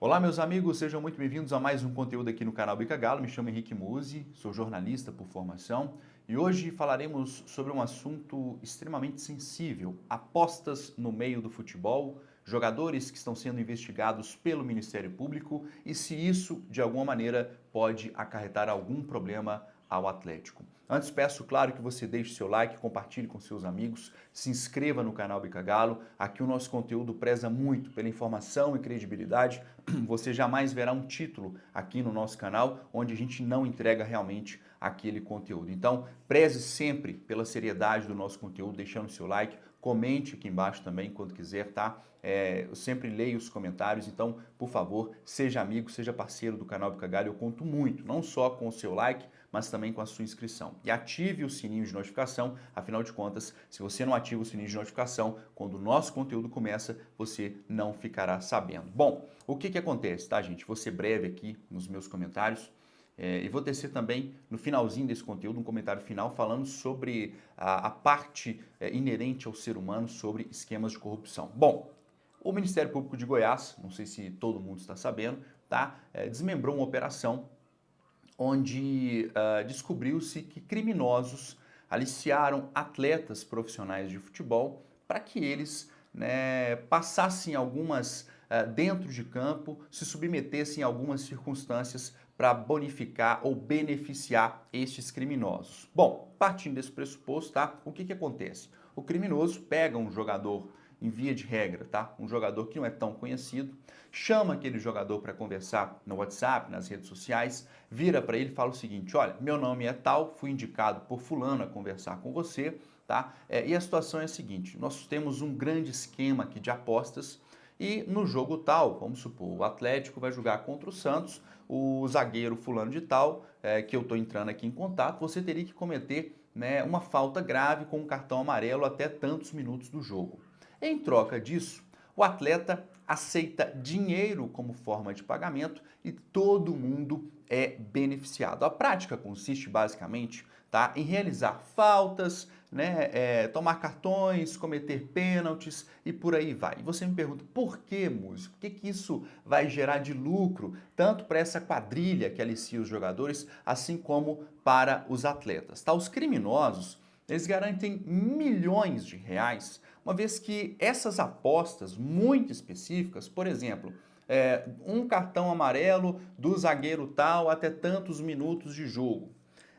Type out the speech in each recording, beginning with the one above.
Olá, meus amigos, sejam muito bem-vindos a mais um conteúdo aqui no canal Bica Galo. Me chamo Henrique Musi, sou jornalista por formação e hoje falaremos sobre um assunto extremamente sensível: apostas no meio do futebol, jogadores que estão sendo investigados pelo Ministério Público e se isso, de alguma maneira, pode acarretar algum problema ao Atlético. Antes, peço, claro, que você deixe seu like, compartilhe com seus amigos, se inscreva no canal Bica Galo. Aqui o nosso conteúdo preza muito pela informação e credibilidade. Você jamais verá um título aqui no nosso canal onde a gente não entrega realmente aquele conteúdo. Então, preze sempre pela seriedade do nosso conteúdo, deixando seu like, comente aqui embaixo também quando quiser, tá? Eu sempre leio os comentários, então, por favor, seja amigo, seja parceiro do canal Bica Galo. Eu conto muito, não só com o seu like, mas também com a sua inscrição. E ative o sininho de notificação, afinal de contas, se você não ativa o sininho de notificação, quando o nosso conteúdo começa, você não ficará sabendo. Bom, o que acontece, tá, gente? Vou ser breve aqui nos meus comentários. E vou tecer também, no finalzinho desse conteúdo, um comentário final falando sobre a parte inerente ao ser humano sobre esquemas de corrupção. Bom, o Ministério Público de Goiás, não sei se todo mundo está sabendo, tá, desmembrou uma operação onde descobriu-se que criminosos aliciaram atletas profissionais de futebol para que eles, né, passassem algumas dentro de campo, se submetessem a algumas circunstâncias para bonificar ou beneficiar estes criminosos. Bom, partindo desse pressuposto, tá? O que acontece? O criminoso pega um jogador em via de regra, tá? Um jogador que não é tão conhecido, chama aquele jogador para conversar no WhatsApp, nas redes sociais, vira para ele e fala o seguinte: olha, meu nome é tal, fui indicado por fulano a conversar com você, tá? E a situação é a seguinte: nós temos um grande esquema aqui de apostas e no jogo tal, vamos supor, o Atlético vai jogar contra o Santos, o zagueiro fulano de tal, que eu estou entrando aqui em contato, você teria que cometer, né, uma falta grave com um cartão amarelo até tantos minutos do jogo. Em troca disso, o atleta aceita dinheiro como forma de pagamento e todo mundo é beneficiado. A prática consiste basicamente, tá, em realizar faltas, né, tomar cartões, cometer pênaltis e por aí vai. E você me pergunta, por que, músico? O que isso vai gerar de lucro tanto para essa quadrilha que alicia os jogadores, assim como para os atletas? Tá? Os criminosos, eles garantem milhões de reais, uma vez que essas apostas muito específicas, por exemplo, um cartão amarelo do zagueiro tal até tantos minutos de jogo.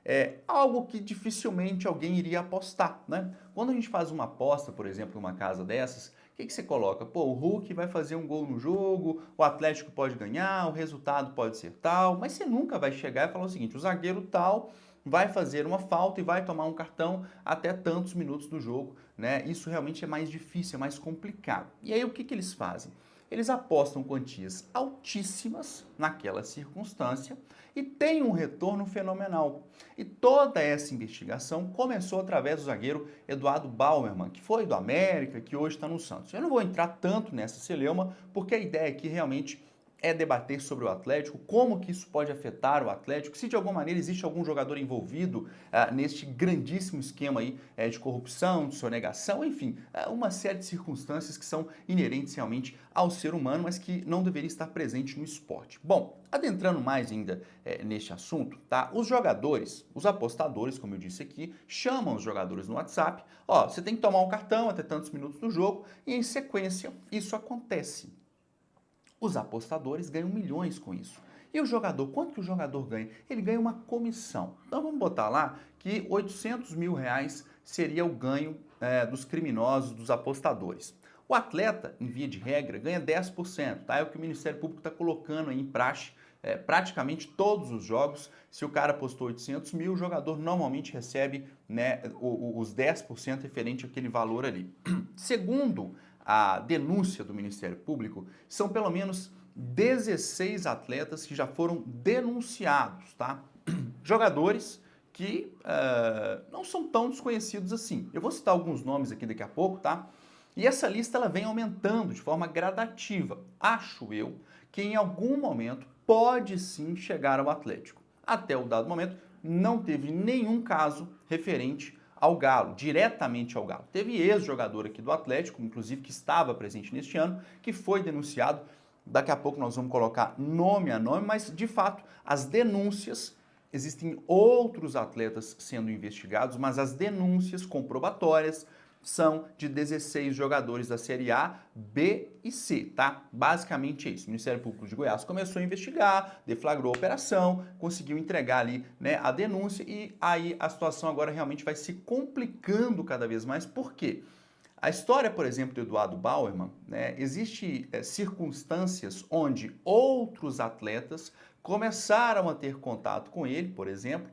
É algo que dificilmente alguém iria apostar, né? Quando a gente faz uma aposta, por exemplo, numa casa dessas, o que você coloca? Pô, o Hulk vai fazer um gol no jogo, o Atlético pode ganhar, o resultado pode ser tal, mas você nunca vai chegar e falar o seguinte: o zagueiro tal vai fazer uma falta e vai tomar um cartão até tantos minutos do jogo, né? Isso realmente é mais difícil, é mais complicado. E aí o que eles fazem? Eles apostam quantias altíssimas naquela circunstância e tem um retorno fenomenal. E toda essa investigação começou através do zagueiro Eduardo Bauerman, que foi do América, que hoje está no Santos. Eu não vou entrar tanto nessa celeuma, porque a ideia aqui realmente é debater sobre o Atlético, como que isso pode afetar o Atlético, se de alguma maneira existe algum jogador envolvido neste grandíssimo esquema aí de corrupção, de sonegação, enfim, uma série de circunstâncias que são inerentes realmente ao ser humano, mas que não deveria estar presente no esporte. Bom, adentrando mais ainda neste assunto, tá? Os jogadores, os apostadores, como eu disse aqui, chamam os jogadores no WhatsApp, ó, você tem que tomar um cartão até tantos minutos do jogo, e em sequência isso acontece. Os apostadores ganham milhões com isso. E o jogador, quanto que o jogador ganha? Ele ganha uma comissão. Então vamos botar lá que 800 mil reais seria o ganho dos criminosos, dos apostadores. O atleta, em via de regra, ganha 10%, tá? É o que o Ministério Público está colocando aí em praxe, praticamente todos os jogos. Se o cara apostou 800 mil, o jogador normalmente recebe, né, os 10% referente àquele valor ali. Segundo a denúncia do Ministério Público, são pelo menos 16 atletas que já foram denunciados, tá? Jogadores que não são tão desconhecidos assim. Eu vou citar alguns nomes aqui daqui a pouco, tá? E essa lista ela vem aumentando de forma gradativa. Acho eu que em algum momento pode sim chegar ao Atlético. Até o dado momento não teve nenhum caso referente ao Galo, diretamente ao Galo. Teve ex-jogador aqui do Atlético, inclusive que estava presente neste ano, que foi denunciado Daqui a pouco nós vamos colocar nome a nome, mas de fato as denúncias, existem outros atletas sendo investigados, mas as denúncias comprobatórias são de 16 jogadores da Série A, B e C, tá? Basicamente é isso. O Ministério Público de Goiás começou a investigar, deflagrou a operação, conseguiu entregar ali, né, a denúncia e aí a situação agora realmente vai se complicando cada vez mais. Por quê? A história, por exemplo, do Eduardo Bauerman, né, existe circunstâncias onde outros atletas começaram a ter contato com ele, por exemplo,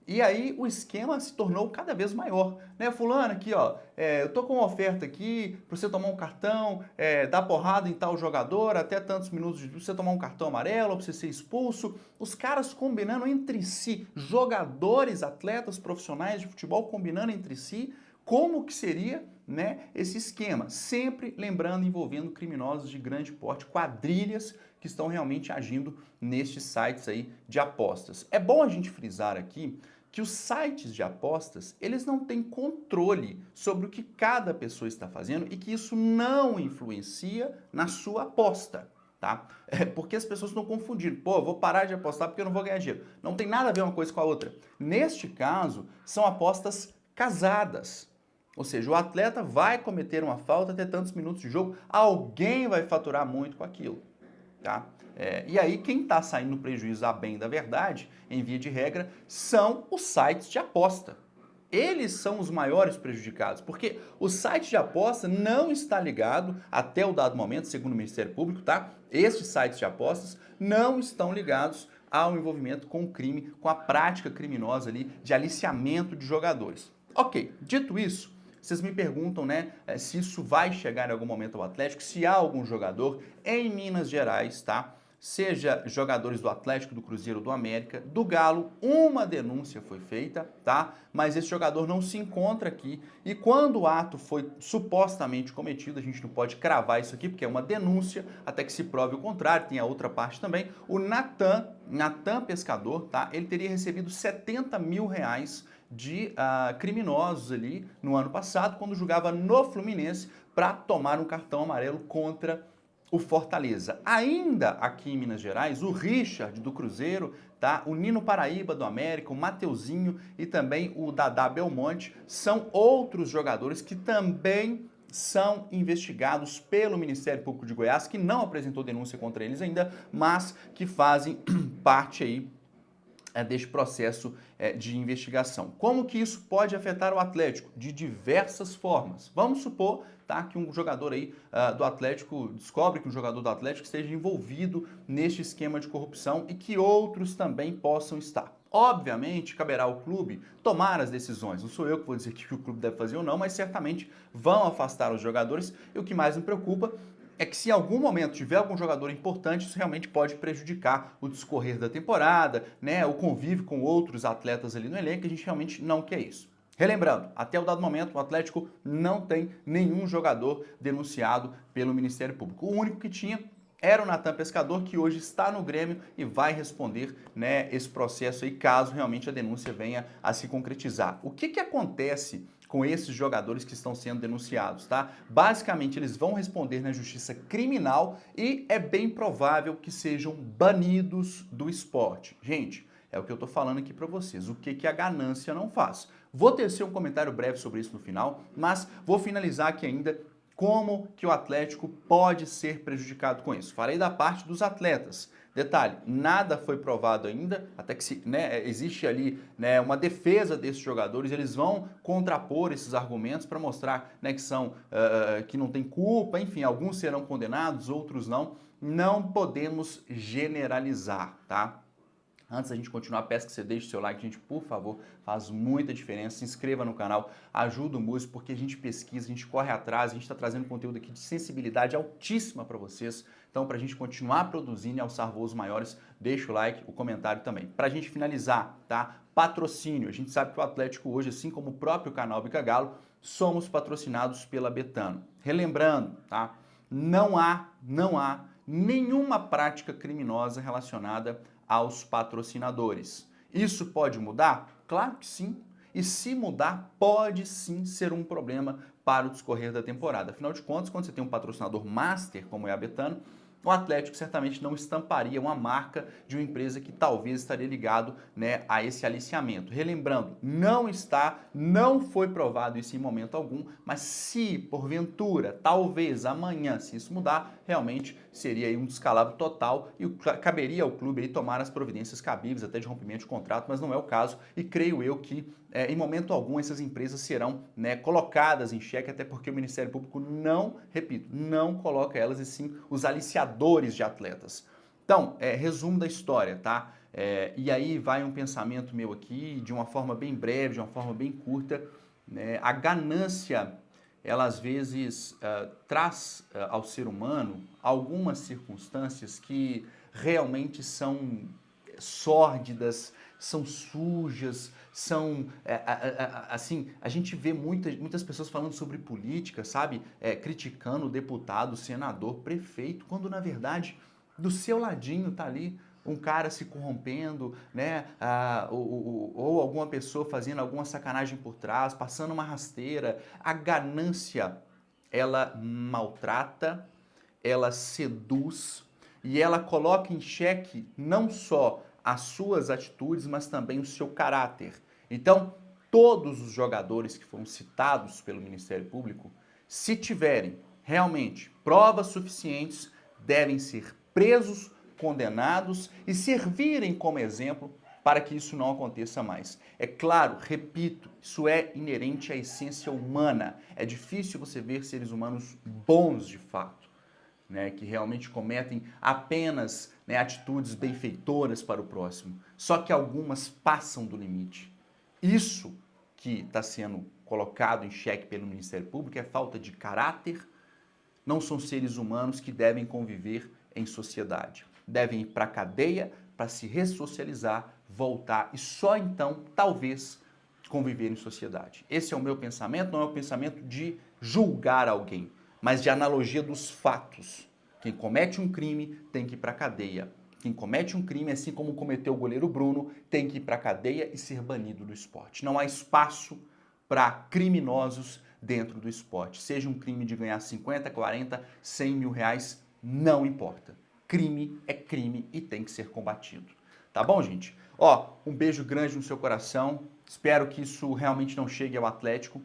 e aí o esquema se tornou cada vez maior, né? Fulano, aqui, ó, eu tô com uma oferta aqui para você tomar um cartão, dar porrada em tal jogador, até tantos minutos de você tomar um cartão amarelo, para você ser expulso. Os caras combinando entre si, jogadores, atletas profissionais de futebol combinando entre si, como que seria, né, esse esquema? Sempre lembrando, envolvendo criminosos de grande porte, quadrilhas que estão realmente agindo nestes sites aí de apostas. É bom a gente frisar aqui que os sites de apostas, eles não têm controle sobre o que cada pessoa está fazendo e que isso não influencia na sua aposta, tá? Porque as pessoas estão confundindo. Pô, vou parar de apostar porque eu não vou ganhar dinheiro. Não tem nada a ver uma coisa com a outra. Neste caso, são apostas casadas. Ou seja, o atleta vai cometer uma falta até tantos minutos de jogo, alguém vai faturar muito com aquilo, tá? E aí quem está saindo no prejuízo a bem da verdade, em via de regra, são os sites de aposta. Eles são os maiores prejudicados, porque o site de aposta não está ligado, até o dado momento, segundo o Ministério Público, tá? Estes sites de apostas não estão ligados ao envolvimento com o crime, com a prática criminosa ali de aliciamento de jogadores. Ok, dito isso, vocês me perguntam, né, se isso vai chegar em algum momento ao Atlético, se há algum jogador em Minas Gerais, tá? Seja jogadores do Atlético, do Cruzeiro, do América, do Galo, uma denúncia foi feita, tá? Mas esse jogador não se encontra aqui e quando o ato foi supostamente cometido, a gente não pode cravar isso aqui porque é uma denúncia, até que se prove o contrário, tem a outra parte também, o Natan Pescador, tá? Ele teria recebido 70 mil reais de criminosos ali no ano passado, quando jogava no Fluminense, para tomar um cartão amarelo contra o Fortaleza. Ainda aqui em Minas Gerais, o Richard do Cruzeiro, tá? O Nino Paraíba do América, o Mateuzinho e também o Dadá Belmonte são outros jogadores que também são investigados pelo Ministério Público de Goiás, que não apresentou denúncia contra eles ainda, mas que fazem parte aí deste processo de investigação. Como que isso pode afetar o Atlético? De diversas formas. Vamos supor, tá, que um jogador aí do Atlético descobre que um jogador do Atlético esteja envolvido neste esquema de corrupção e que outros também possam estar. Obviamente, caberá ao clube tomar as decisões. Não sou eu que vou dizer o que o clube deve fazer ou não, mas certamente vão afastar os jogadores. E o que mais me preocupa é que se em algum momento tiver algum jogador importante, isso realmente pode prejudicar o discorrer da temporada, né, o convívio com outros atletas ali no elenco, a gente realmente não quer isso. Relembrando, até o dado momento, o Atlético não tem nenhum jogador denunciado pelo Ministério Público. O único que tinha era o Natan Pescador, que hoje está no Grêmio e vai responder, né, esse processo aí, caso realmente a denúncia venha a se concretizar. O que acontece com esses jogadores que estão sendo denunciados, tá? Basicamente, eles vão responder na justiça criminal e é bem provável que sejam banidos do esporte. Gente, é o que eu tô falando aqui para vocês. O que a ganância não faz? Vou tecer um comentário breve sobre isso no final, mas vou finalizar aqui ainda como que o Atlético pode ser prejudicado com isso. Falei da parte dos atletas. Detalhe, nada foi provado ainda, até que existe ali, né, uma defesa desses jogadores, eles vão contrapor esses argumentos para mostrar, né, que não tem culpa, enfim, alguns serão condenados, outros não. Não podemos generalizar, tá? Antes da gente continuar, peço que você deixe o seu like, gente, por favor, faz muita diferença. Se inscreva no canal, ajuda o músico, porque a gente pesquisa, a gente corre atrás, a gente está trazendo conteúdo aqui de sensibilidade altíssima para vocês. Então, para a gente continuar produzindo e alçar voos maiores, deixa o like, o comentário também. Para a gente finalizar, tá? Patrocínio. A gente sabe que o Atlético hoje, assim como o próprio canal Bica Galo, somos patrocinados pela Betano. Relembrando, tá? Não há nenhuma prática criminosa relacionada aos patrocinadores. Isso pode mudar? Claro que sim. E se mudar, pode sim ser um problema para o discorrer da temporada. Afinal de contas, quando você tem um patrocinador master, como é a Betano, o Atlético certamente não estamparia uma marca de uma empresa que talvez estaria ligado, né, a esse aliciamento. Relembrando, não foi provado isso em momento algum, mas se porventura, talvez amanhã, se isso mudar, realmente seria aí um descalabro total e caberia ao clube aí tomar as providências cabíveis até de rompimento de contrato, mas não é o caso e creio eu que em momento algum essas empresas serão, né, colocadas em xeque, até porque o Ministério Público não, repito, não coloca elas e sim os aliciadores de atletas. Então, resumo da história, tá? E aí vai um pensamento meu aqui, de uma forma bem breve, de uma forma bem curta, né? A ganância, ela às vezes traz ao ser humano algumas circunstâncias que realmente são sórdidas, são sujas, são, assim, a gente vê muitas pessoas falando sobre política, sabe? Criticando o deputado, o senador, prefeito, quando na verdade do seu ladinho tá ali um cara se corrompendo, né? Ou alguma pessoa fazendo alguma sacanagem por trás, passando uma rasteira. A ganância, ela maltrata, ela seduz e ela coloca em xeque não só as suas atitudes, mas também o seu caráter. Então, todos os jogadores que foram citados pelo Ministério Público, se tiverem realmente provas suficientes, devem ser presos, condenados e servirem como exemplo para que isso não aconteça mais. É claro, repito, isso é inerente à essência humana. É difícil você ver seres humanos bons de fato, né, que realmente cometem apenas, né, atitudes benfeitoras para o próximo. Só que algumas passam do limite. Isso que está sendo colocado em xeque pelo Ministério Público é falta de caráter. Não são seres humanos que devem conviver em sociedade. Devem ir para a cadeia para se ressocializar, voltar e só então, talvez, conviver em sociedade. Esse é o meu pensamento, não é o pensamento de julgar alguém, mas de analogia dos fatos. Quem comete um crime tem que ir para a cadeia. Quem comete um crime, assim como cometeu o goleiro Bruno, tem que ir para a cadeia e ser banido do esporte. Não há espaço para criminosos dentro do esporte. Seja um crime de ganhar 50, 40, 100 mil reais, não importa. Crime é crime e tem que ser combatido. Tá bom, gente? Ó, um beijo grande no seu coração. Espero que isso realmente não chegue ao Atlético.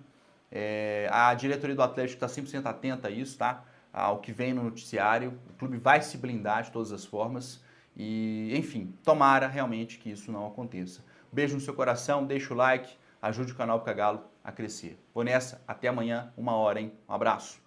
A diretoria do Atlético está 100% atenta a isso, tá? Ao que vem no noticiário. O clube vai se blindar de todas as formas. E, enfim, tomara realmente que isso não aconteça. Beijo no seu coração, deixa o like, ajude o canal Cagalo a crescer. Vou nessa, até amanhã, 1 hora, hein? Um abraço.